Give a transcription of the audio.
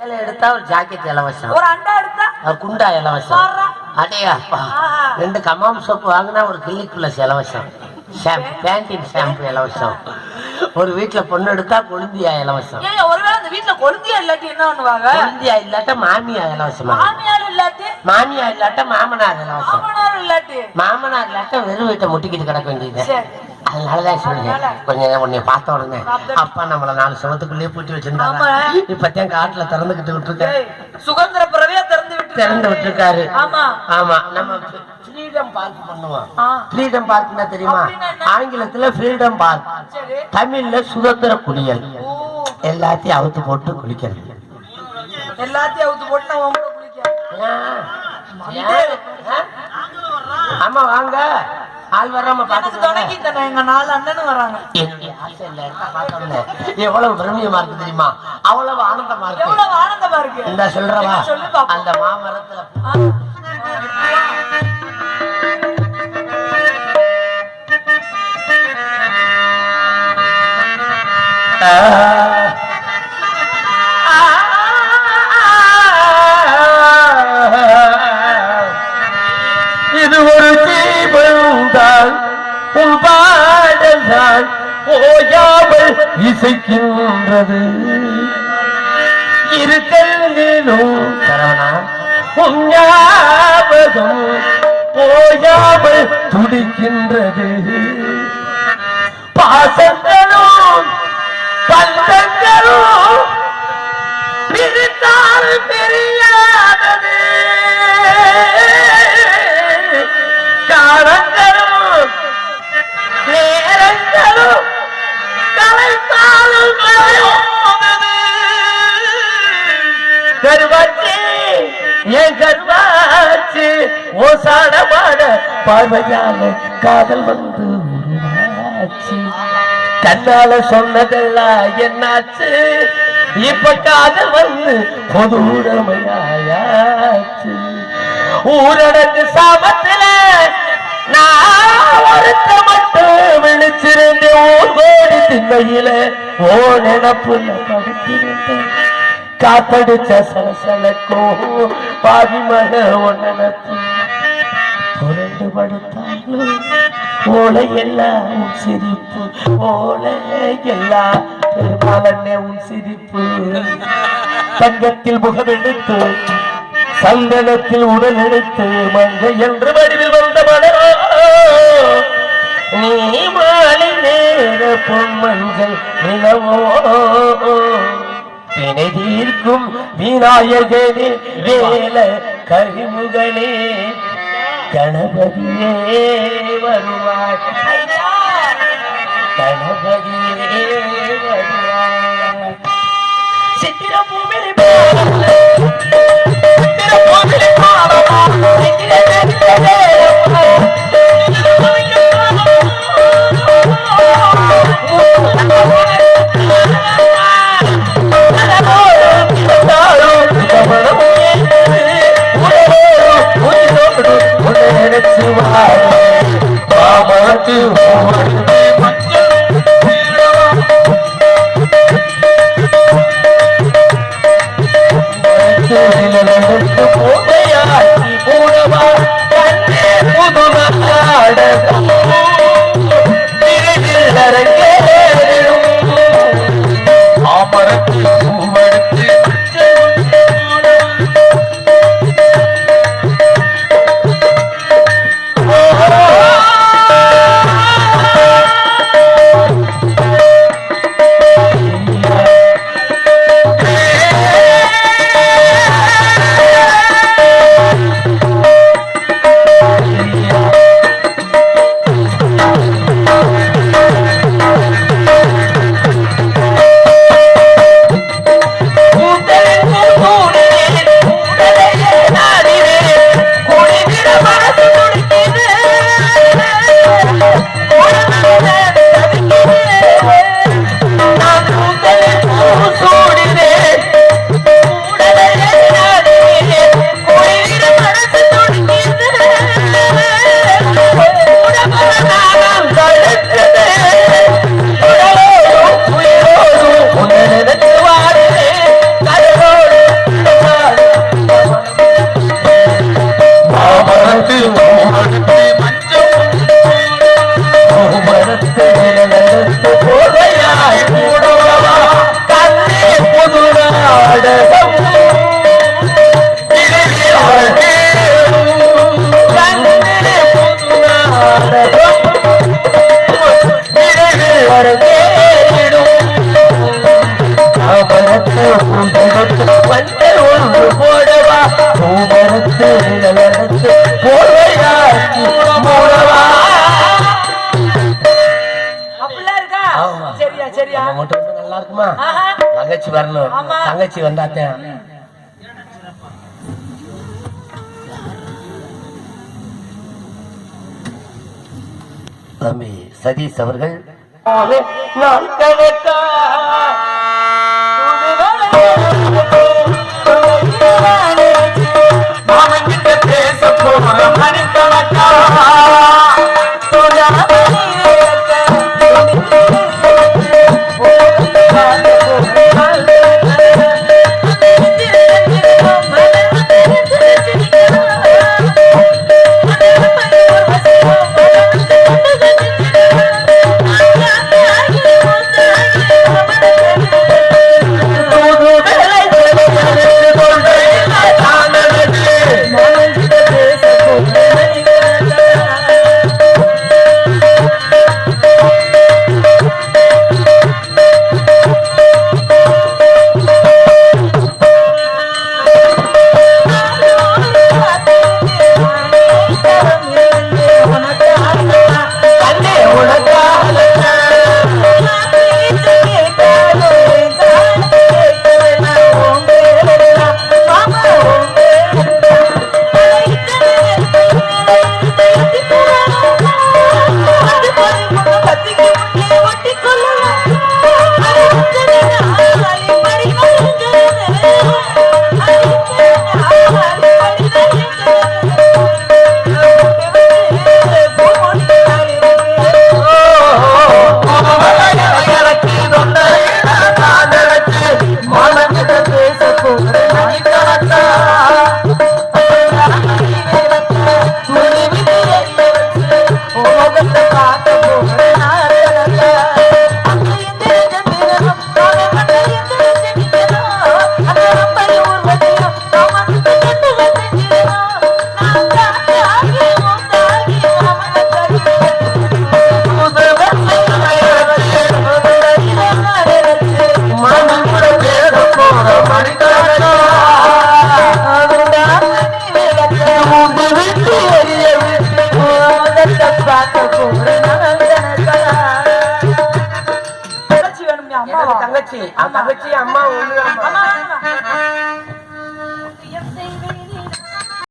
எடுத்தா ஒரு ஜாக்கெட் இலவசம், ஒரு அண்டா எடுத்தா ஒரு குண்டா இலவசம். அடையா அப்பா, 2 கமாம் சோப்பு வாங்கினா ஒரு கிளினிக் பிளஸ் இலவசம், பேண்டின் ஷாம்பு இலவசம். ஒரு வீட்டுல பொண்ணு எடுத்தா கொழுந்தியா இலவசம். ஒருவேளை அந்த வீட்டுல கொழுந்தியா இல்லாட்டி என்ன பண்ணுவாங்க? கொழுந்தியா இல்லாட்ட மாமியா இலவசம். மாமியார் இல்லாட்டி மாமியா இல்லாட்ட மாமனார் இலவசம். மாமனார் இல்லாட்டி மாமனார் இல்லாட்ட வெறும் வீட்டை முட்டிக்கிட்டு கிடக்க வேண்டியது. அதனாலதான் சொல்லுங்க, கொஞ்சம் உன்னை பார்த்த உடனே அப்பா நம்மள 4 சவத்துக்குள்ளேயே பூட்டி வச்சிருந்தாங்க, இப்பத்தான் காட்டுல திறந்துகிட்டு விட்டுருக்காரு. சுதந்திர பிறவியா திறந்து விட்டுருக்காரு. ஆமா ஆமா, நம்ம ஃப்ரீடம் பார்க் பண்ணுவோம். ஃப்ரீடம் பார்க்னா தெரியுமா? ஆங்கிலத்துல ஃப்ரீடம் பார்க், தமிழ்ல சுதந்திர குளியல். எல்லாத்தையும் அவுத்து போட்டு குளிக்கிறது. எல்லாத்தையும் அவுத்து போட்டு நான் உங்களோட ஆமா வாங்க, ஆள் வராம பாத்துக்கிட்டு எங்க 4 அண்ணனும் வராங்க. எவ்வளவு பெருமியமா இருக்கு தெரியுமா? அவ்வளவு ஆனந்தமா இருக்கு. எவ்வளவு ஆனந்தமா இருக்கு இந்த சொல்றவா அந்த மாமரத்துல இது ஒரு தீபந்தான், உன் பாடல்தான் ஓயாமல் இசைக்கின்றது. இரு கண்ணிலும் உன் ஞாபகம் ஓயாமல் துடிக்கின்றது. பாசங்களும் பந்தங்களும் பிரித்தால் தெரியாதது. காலங்களும் நேரங்களும் கலைத்தாலும் கருவாச்சி என் கருவாச்சி ஓசாடமான பார்வையால காதல் வந்து உருவாச்சு. தன்னால சொன்னதெல்லாம் என்னாச்சு, இப்ப காதல் வந்து பொது உடமையாச்சு. ஊரடங்கு சாபத்துல நான் ஒருத்த மட்டும் விழிச்சிருந்தேன். ஓடி திண்ணையில ஓ நினப்புல படுத்திருந்தேன். காத்தடிச்ச சலசலக்கும் பாதி மக ஒன்னத்து புரண்டு படுத்தாலும் ஓலை எல்லாம் உன் சிரிப்பு, ஓலை எல்லாம் பெருமாளே உன் சிரிப்பு. தங்கத்தில் முகமெடுத்து சந்தனத்தில் உடல் எடுத்து மங்கை என்று வடிவில் வந்த மலரோ நீ மாலை நேர பொன் மஞ்சள் நிலவோ. வினை தீர்க்கும் விநாயகனே வேல கரிமுகனே கணபதியே வருவாய், கணபதியே வருவாய். சித்திர பூமிலி வந்து ஒன்று போடவா பூமரத்து நிழலெடுத்து போர்வையாக்கி மூடவா. அப்படிலாம் இருக்கா? ஆமா. சரியா சரியா நம்ம மட்டும் வந்து நல்லா இருக்குமா? ஆஹா. தங்கச்சி வரணும். ஆமா. தங்கச்சி வந்தாத்தேன் தம்பி சதீஷ் அவர்கள் நான் கணக்கா மாமன்கிட்ட பேச போற மணிக்கணக்கா தங்கச்சி அம்மா ஒண்ணு